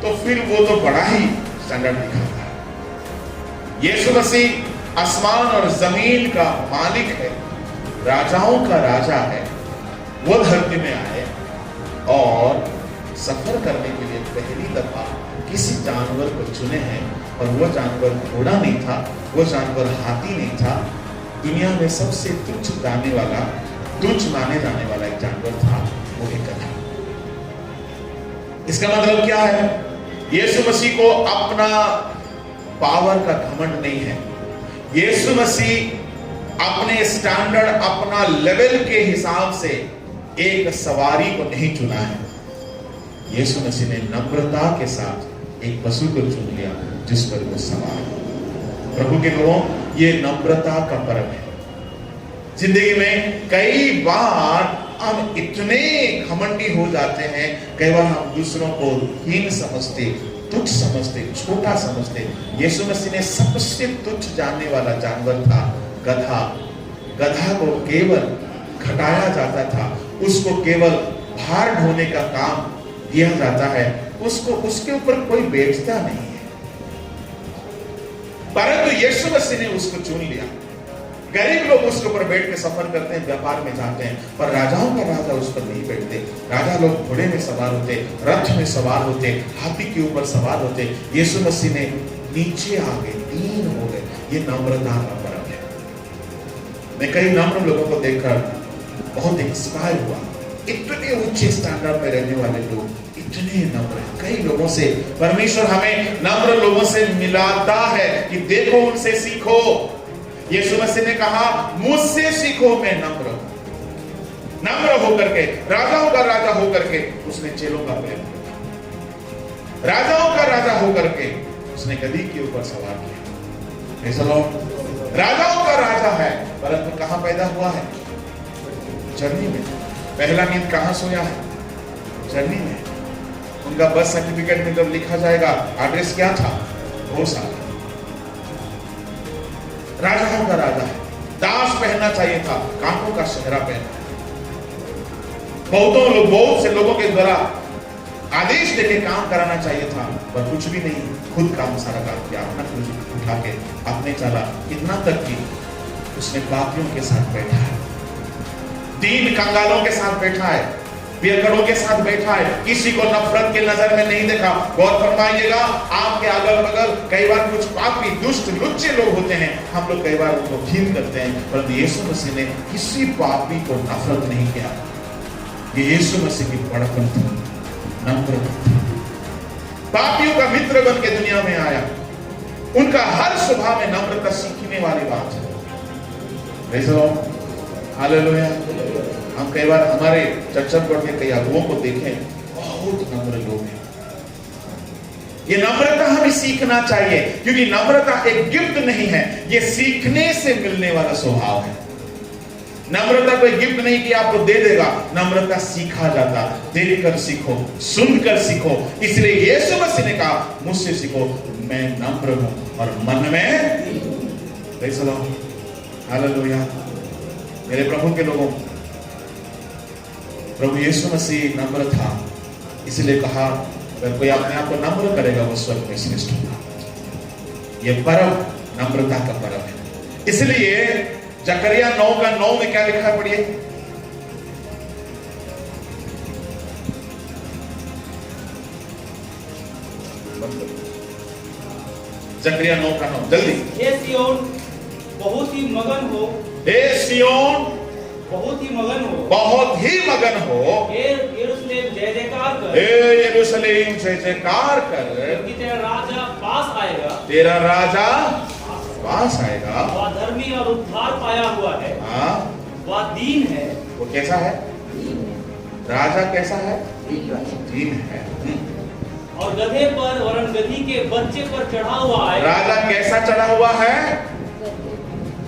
तो फिर वो तो बड़ा ही स्टैंडर्ड दिखाता है। यीशु मसीह आसमान और जमीन का मालिक है, राजाओं का राजा है। वो धरती में आए और सफर करने के लिए पहली दफा किसी जानवर को चुने हैं, और वो जानवर घोड़ा नहीं था, वो जानवर हाथी नहीं था। दुनिया में सबसे तुच्छ माने जाने वाला एक जानवर था, वो एक गधा। इसका मतलब क्या है? यीशु मसीह को अपना पावर का घमंड नहीं है। यीशु मसीह अपने स्टैंडर्ड, अपना लेवल के हिसाब से एक सवारी को नहीं चुना है। यीशु मसीह ने नम्रता के साथ एक पशु को चुन लिया जिस पर वो सवार है। प्रभु के लोगों, ये नम्रता का पर्व है। जिंदगी में कई बार हम इतने घमंडी हो जाते हैं, कई बार हम दूसरों को हीन समझते, तुच्छ समझते, छोटा समझते। यीशु मसीह ने सबसे तुच्छ जानने वाला जानवर था गधा। गधा को केवल घटाया जाता था, उसको केवल भार ढोने का काम दिया जाता है, उसको उसके ऊपर कोई बैठता नहीं है। परंतु यीशु मसीह ने उसको चुन लिया। गरीब लोग उसके ऊपर बैठ के सफर करते हैं, व्यापार में जाते हैं, पर राजाओं का राजा उस पर नहीं बैठते। राजा लोग घोड़े में सवार होते, रथ में सवार होते, हाथी के ऊपर सवार होते। यीशु मसीह ने नीचे आ गए, दीन हो गए। ये नम्रता का पर्व है। मैं कई नम्र लोगों को देखकर बहुत इंस्पायर हुआ। इतने ऊंचे स्टैंडर्ड में रहने वाले लोग इतने नम्र हैं। कई लोगों से परमेश्वर हमें नम्र लोगों से मिलाता है कि देखो, उनसे सीखो। यीशु मसीह ने कहा, मुझसे सीखो, मैं नम्र हूं। नम्र होकर के, राजाओं का राजा होकर के उसने चेलों का प्रेम किया। राजाओं का राजा होकर के उसने गधी के ऊपर सवार किया। राजाओं का राजा है, परंतु कहां पैदा हुआ है? जर्नी में। पहला नींद कहां सोया है? जर्नी में। उनका बर्थ सर्टिफिकेट में जब लिखा जाएगा, एड्रेस क्या था? गौशाला। राजाओं का राजा है। दास पहनना चाहिए था, कांटों का सेहरा पहना। बहुत से लोगों के द्वारा आदेश देके काम कराना चाहिए था, पर कुछ भी नहीं, खुद काम सारा काम किया, अपना कुछ उठा के अपने चला। इतना तक कि उसने पापियों के साथ बैठा है, दीन कंगालों के साथ बैठा है, पियकड़ों के साथ बैठा है, किसी को नफरत के नजर में नहीं देखा। गौर फरमाइएगा, आपके अगल बगल कई बार कुछ पापी, दुष्ट, लुच्चे लोग होते हैं, हम लोग कई बार उनको घिन करते हैं, परंतु यीशु मसीह ने किसी पापी को नफरत नहीं किया। ये यीशु मसीह की बड़पन थी, नम्रता थी। पापियों का मित्र बन के दुनिया में आया। उनका हर स्वभाव में नम्रता सीखने वाली बात है। हालेलुया। हम कई बार हमारे छत्तीसगढ़ के कई अगुओं को देखें, बहुत नम्र लोग हैं। ये नम्रता हमें सीखना चाहिए, क्योंकि नम्रता एक गिफ्ट नहीं है, ये सीखने से मिलने वाला स्वभाव है। नम्रता कोई गिफ्ट नहीं कि आपको दे देगा, नम्रता सीखा जाता। देखकर सीखो, सुनकर सीखो। इसलिए यीशु मसीह ने कहा, मुझसे सीखो, मैं नम्र हूं और मन में। हालेलुया। मेरे प्रभु के लोगों, प्रभु यीशु मसीह नम्र था, इसलिए कहा, अगर कोई अपने आप को नम्र करेगा वो स्वर्ग में श्रेष्ठ होगा। यह पर्व नम्रता का पर्व है। इसलिए जकरिया 9:9 में क्या लिखा है, पढ़िए। जकरिया 9:9 जल्दी।
हे सियोन बहुत ही मगन हो,
हे सियोन
बहुत ही मगन हो,
बहुत ही मगन हो।
हे यरूशलेम जय जयकार कर,
हे यरूशलेम जय जयकार कर,
क्योंकि तेरा राजा पास आएगा,
तेरा राजा पास आएगा
वह धर्मी और उद्धार पाया हुआ है,
हाँ
वह दीन है।
वो कैसा है? राजा कैसा है? दीन है।
और गधे पर वरन गधी के बच्चे पर चढ़ा हुआ है।
राजा कैसा चढ़ा हुआ है?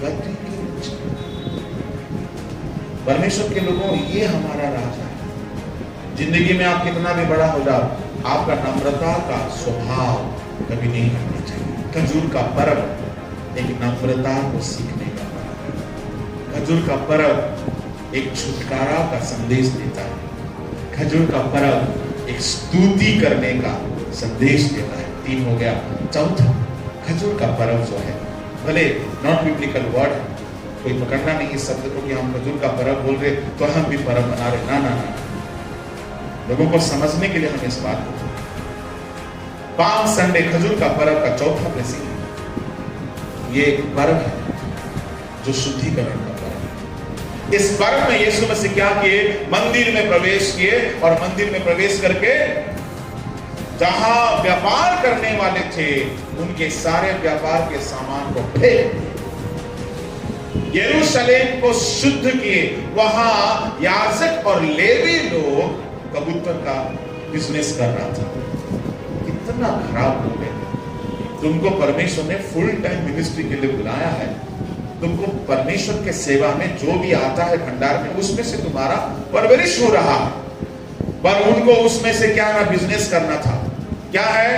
गधी के बच्चे। परमेश्वर के लोगों, ये हमारा राजा है। जिंदगी में आप कितना भी बड़ा हो जाओ, आपका नम्रता का स्वभाव कभी नहीं करना चाहिए। खजूर का पर्व एक नम्रता को सीखने का पर्व है। खजूर का पर्व एक छुटकारा का संदेश देता है। खजूर का पर्व एक स्तुति करने का संदेश देता है। 3 हो गया। चौथा, खजूर का पर्व जो है, भले नॉट बिब्लिकल वर्ड है, कोई पकड़ना नहीं इस शब्द को कि हम खजूर का पर्व बोल रहे तो हम भी पर्व बना रहे, ना ना ना। लोगों को समझने के लिए हम इस बात को, पाम संडे खजूर का पर्व का चौथा ब्लेसिंग है। ये एक पर्व है जो शुद्धिकरण का पर्व है। इस पर्व में यीशु मसीह क्या किए? मंदिर में प्रवेश किए और मंदिर में प्रवेश करके जहां व्यापार करने वाले थे उनके सारे व्यापार के सामान को फेंक दिए। यरूशलेम को शुद्ध किए। वहां याजक और लेवी लोग कबूतर का बिजनेस कर रहा था। कितना खराब लोग है। तुमको परमेश्वर ने फुल टाइम मिनिस्ट्री के लिए बुलाया है। तुमको परमेश्वर के सेवा में जो भी आता है भंडार में, उसमें से तुम्हारा परवरिश हो रहा है। पर उनको उसमें से क्या ना बिजनेस करना था। क्या है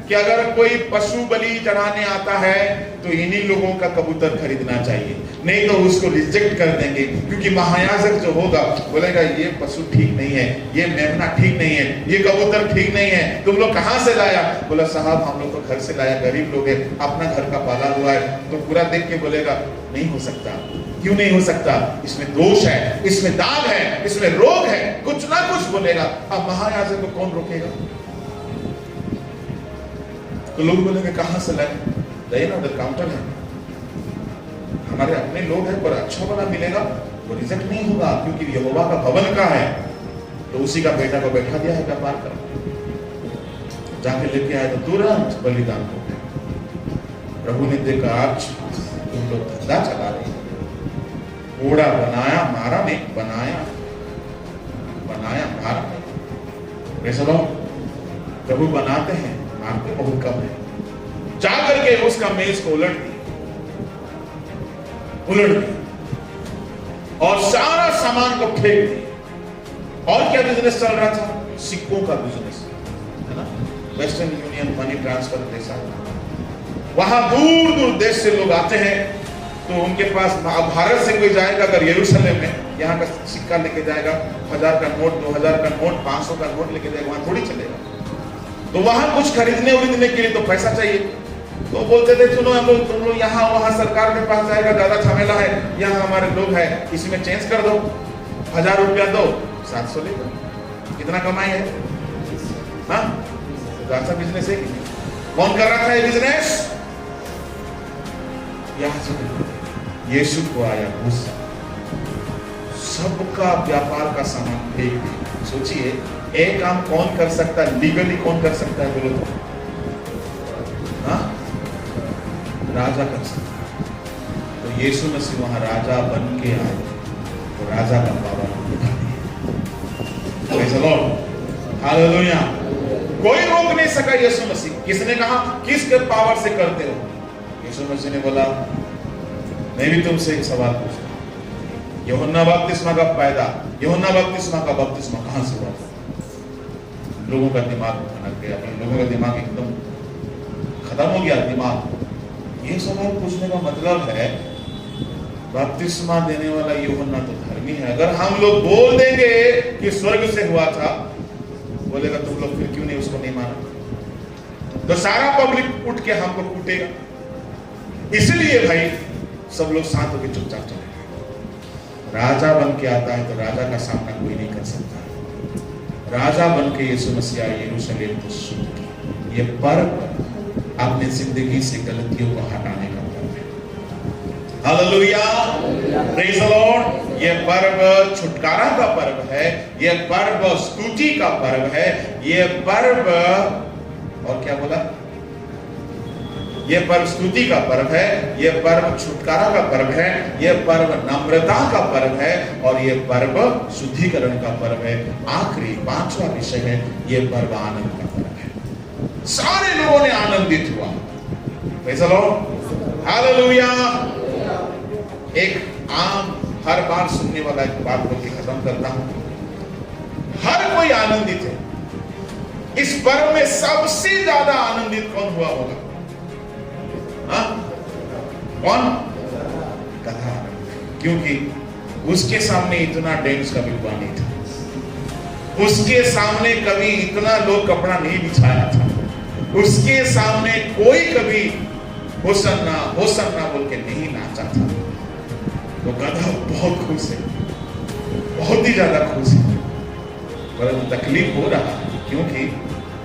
कि अगर कोई पशु बलि चढ़ाने आता है तो इन्हीं लोगों का कबूतर खरीदना चाहिए, नहीं तो उसको रिजेक्ट कर देंगे। क्योंकि महायाजक जो होगा बोलेगा ये पशु ठीक नहीं है, ये मेमना ठीक नहीं है, ये कबूतर ठीक नहीं है, तुम लोग कहां से लाया? बोला साहब हम लोग तो घर से लाया, गरीब लोग है, अपना घर का पाला हुआ है। तो पूरा देख के बोलेगा नहीं हो सकता। क्यों नहीं हो सकता? इसमें दोष है, इसमें दाग है, इसमें रोग है, कुछ ना कुछ बोलेगा। अब महायाजक को कौन रोकेगा? तो लोग बोलेंगे कहां से लाए? ना उधर काउंटर है, हमारे अपने लोग हैं, पर अच्छा वाला मिलेगा, वो रिजेक्ट नहीं होगा क्योंकि यहोवा का भवन का है। तो उसी का बेटा को बैठा दिया है व्यापार कर, जाके लेके आए तो तुरंत बलिदान हो गया। प्रभु ने देखा आज तुम लोग धंधा चला रहे, घोड़ा बनाया मारा नहीं, बनाया मारा नहीं। प्रभु बनाते हैं, मारते बहुत कम है। जाकर के उसका मेज को उलट दिया और सारा सामान को फेंक दिया। और क्या बिजनेस चल रहा था? सिक्कों का बिजनेस है ना, वेस्टर्न यूनियन मनी ट्रांसफर जैसा। वहां दूर दूर देश से लोग आते हैं, तो उनके पास भारत से कोई जाएगा अगर यरूशलेम में, यहाँ का सिक्का लेके जाएगा, 1000 का नोट, 2000 का नोट, 500 का नोट लेके जाएगा, वहां थोड़ी चलेगा। तो वहां कुछ खरीदने उरीदने के लिए तो पैसा चाहिए। तो बोलते थे सुनो हम लोग, तुम लोग यहाँ वहां सरकार के पास जाएगा, ज्यादा झमेला है, यहाँ हमारे लोग है, इसमें चेंज कर दो, 1000 रुपया दो, 700 ले दो। कितना कमाई है? हाँ, तो ऐसा बिजनेस है। कौन कर रहा था ये बिजनेस? यीशु को आया गुस्सा, सबका व्यापार का सामान फेंक दिया। सोचिए एक काम कौन कर सकता है? लीगली कौन कर सकता है? बोलो तो हाँ, राजा कर सकता है। तो यीशु मसीह वहां राजा बन के आए, तो राजा का पावर उठा दिया। Praise the Lord, hallelujah. कोई रोक नहीं सका यीशु मसीह। किसने कहा किसके पावर से करते हो? यीशु मसीह ने बोला मैं भी तुमसे एक सवाल पूछता हूं, यूहन्ना बपतिस्मा का पैदा, यूहन्ना बपतिस्मा का बपतिस्मा कहां से हुआ था? लोगों का दिमाग भटक गया, लोगों का दिमाग एकदम खत्म हो गया दिमाग। ये सवाल पूछने का मतलब है बपतिस्मा देने वाला यूहन्ना तो धर्मी है। अगर हम लोग बोल देंगे कि स्वर्ग से हुआ था, बोलेगा तुम लोग फिर क्यों नहीं उसको नहीं माना? तो सारा पब्लिक उठ के हमको कूटेगा। इसलिए भाई सब लोग शांत होकर चुपचाप चले। राजा बन के आता है तो राजा का सामना कोई नहीं कर सकता। राजा बन के यीशु मसीह यरूशलेम को शुद्ध किया। ये पर्व अपनी जिंदगी से गलतियों को हटाने का पर्व है। Hallelujah, praise the Lord. ये पर्व छुटकारा का पर्व है, ये पर्व स्तुति का पर्व है, ये पर्व और क्या बोला? ये पर्व स्तुति का पर्व है, ये पर्व छुटकारा का पर्व है, ये पर्व नम्रता का पर्व है और ये पर्व शुद्धिकरण का पर्व है। आखिरी 5वां विषय है, ये पर्व आनंद का पर्व है। सारे लोगों ने आनंदित हुआ। Praise the Lord, hallelujah. एक आम हर बार सुनने वाला एक बात बोल के खत्म करता हूं। हर कोई आनंदित है। इस पर्व में सबसे ज्यादा आनंदित कौन हुआ होगा? कौन? गधा। क्योंकि उसके सामने इतना डेंस कभी हुआ नहीं था। उसके सामने कभी इतना लोग कपड़ा नहीं बिछाया था। उसके सामने कोई कभी होसन्ना होसन्ना बोल के नहीं नाचा था। तो गधा बहुत खुश है, बहुत ही ज्यादा खुश है। परंतु तकलीफ हो रहा है क्योंकि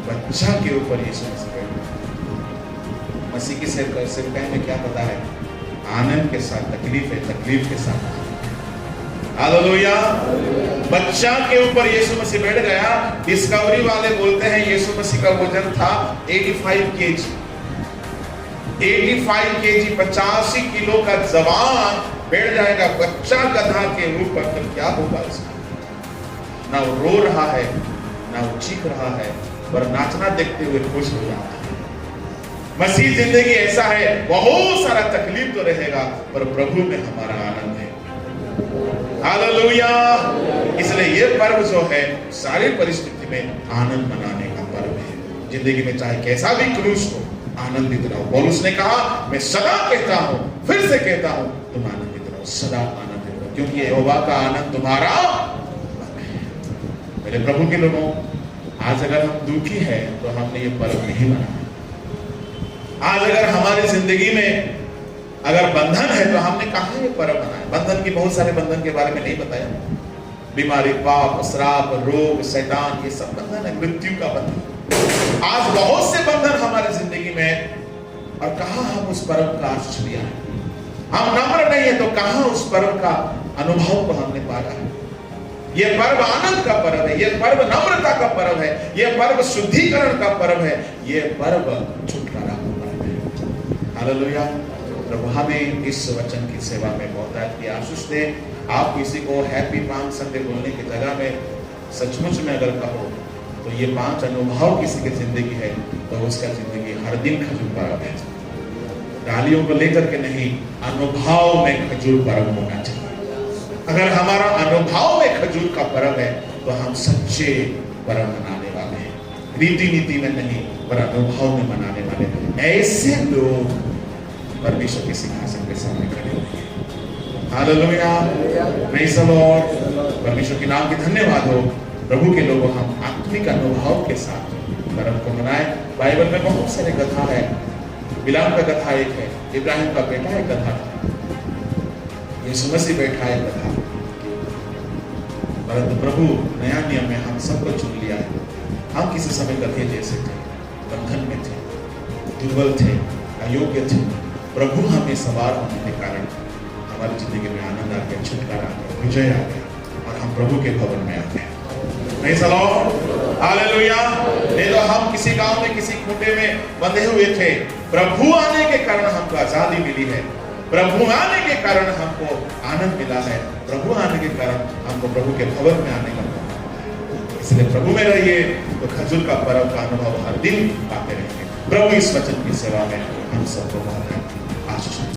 बच्चा के ऊपर यीशु मसीह की सिर में क्या पता है? आनंद के साथ तकलीफ है, तकलीफ के साथ हालेलुया। बच्चा के ऊपर यीशु मसीह बैठ गया। डिस्कवरी वाले बोलते हैं यीशु मसीह का वजन था 85 केजी। 85 केजी 85 किलो का जवान बैठ जाएगा बच्चा गधा के ऊपर, तो क्या होगा उसका? ना वो रो रहा है, ना वो चीख रहा है, पर नाचना देखते हुए खुश हो जाता है। मसीह जिंदगी ऐसा है, बहुत सारा तकलीफ तो रहेगा पर प्रभु में हमारा आनंद है। हालेलुया। इसलिए ये पर्व जो है सारी परिस्थिति में आनंद मनाने का पर्व है। जिंदगी में चाहे कैसा भी क्रूस हो, आनंदित रहो। पौलुस ने कहा, मैं सदा कहता हूं, फिर से कहता हूं, तुम आनंदित रहो, सदा आनंदित रहो, क्योंकि यहोवा का आनंद तुम्हारा। मेरे प्रभु के लोगों, आज अगर हम दुखी हैं तो हमने ये पर्व नहीं मनाया। आज अगर हमारी जिंदगी में अगर बंधन है तो हमने कहा ये पर्व मनाया। बंधन की बहुत सारे बंधन के बारे में नहीं बताया। बीमारी, पाप, श्राप, रोग, शैतान, ये सब बंधन है, मृत्यु का बंधन। आज बहुत से बंधन हमारी जिंदगी में, और कहां हम उस पर्व का आश्चर्य है। हम नम्र नहीं है तो कहां उस पर्व का अनुभव को हमने पाया है। यह पर्व आनंद का पर्व है, यह पर्व नम्रता का पर्व है, यह पर्व शुद्धिकरण का पर्व है, यह पर्व छुटकारा का पर्व है। हालेलुया। प्रभु हमें इस वचन की सेवा में बहुत की आशीष दे। आप किसी को हैप्पी पाम संडे बोलने की जगह में सचमुच में अगर कहो तो ये 5 अनुभव किसी की जिंदगी है तो उसका जिंदगी हर दिन खजूर पर्व है। डालियों को लेकर के नहीं, अनुभव में खजूर पर्व होना चाहिए। अगर हमारा अनुभव में खजूर का पर्व है तो हम सच्चे पर्व मनाने वाले हैं। रीति नीति में नहीं पर अनुभव में मनाने वाले ऐसे लोग परमेश्वर के सिंहासन के सामने खड़े होंगे। Hallelujah, praise the Lord. परमेश्वर के नाम की धन्यवाद हो। प्रभु के लोगों, हम आत्मिक अनुभव के साथ पर्व को मनाए। बाइबल में बहुत सारे कथा है। बिलाम का कथा एक है, इब्राहिम का बेटा एक कथा था, यीशु मसीह बैठा एक कथा। परंतु प्रभु नया नियम में हम सबको चुन लिया है। हम किसी समय गधे जैसे थे, बंधन में थे, दुर्बल थे, अयोग्य थे। प्रभु हमें सवार होने के कारण हमारी जिंदगी में आनंद आ गया, छुटकारा आ गया, विजय आ गया और हम प्रभु के भवन में आ गए। Praise the Lord, hallelujah. नहीं तो हम किसी गांव में किसी खूंटे में बंधे हुए थे। प्रभु आने के कारण हमको आजादी मिली है। प्रभु आने के कारण हमको आनंद मिला है। प्रभु आने के कारण हमको प्रभु के भवन में आने का मौका मिला। इसलिए प्रभु में रहिए तो खजूर का पर्व का अनुभव हर दिन पाते रहेंगे। प्रभु इस वचन की सेवा में हम सबको बहुत आशीष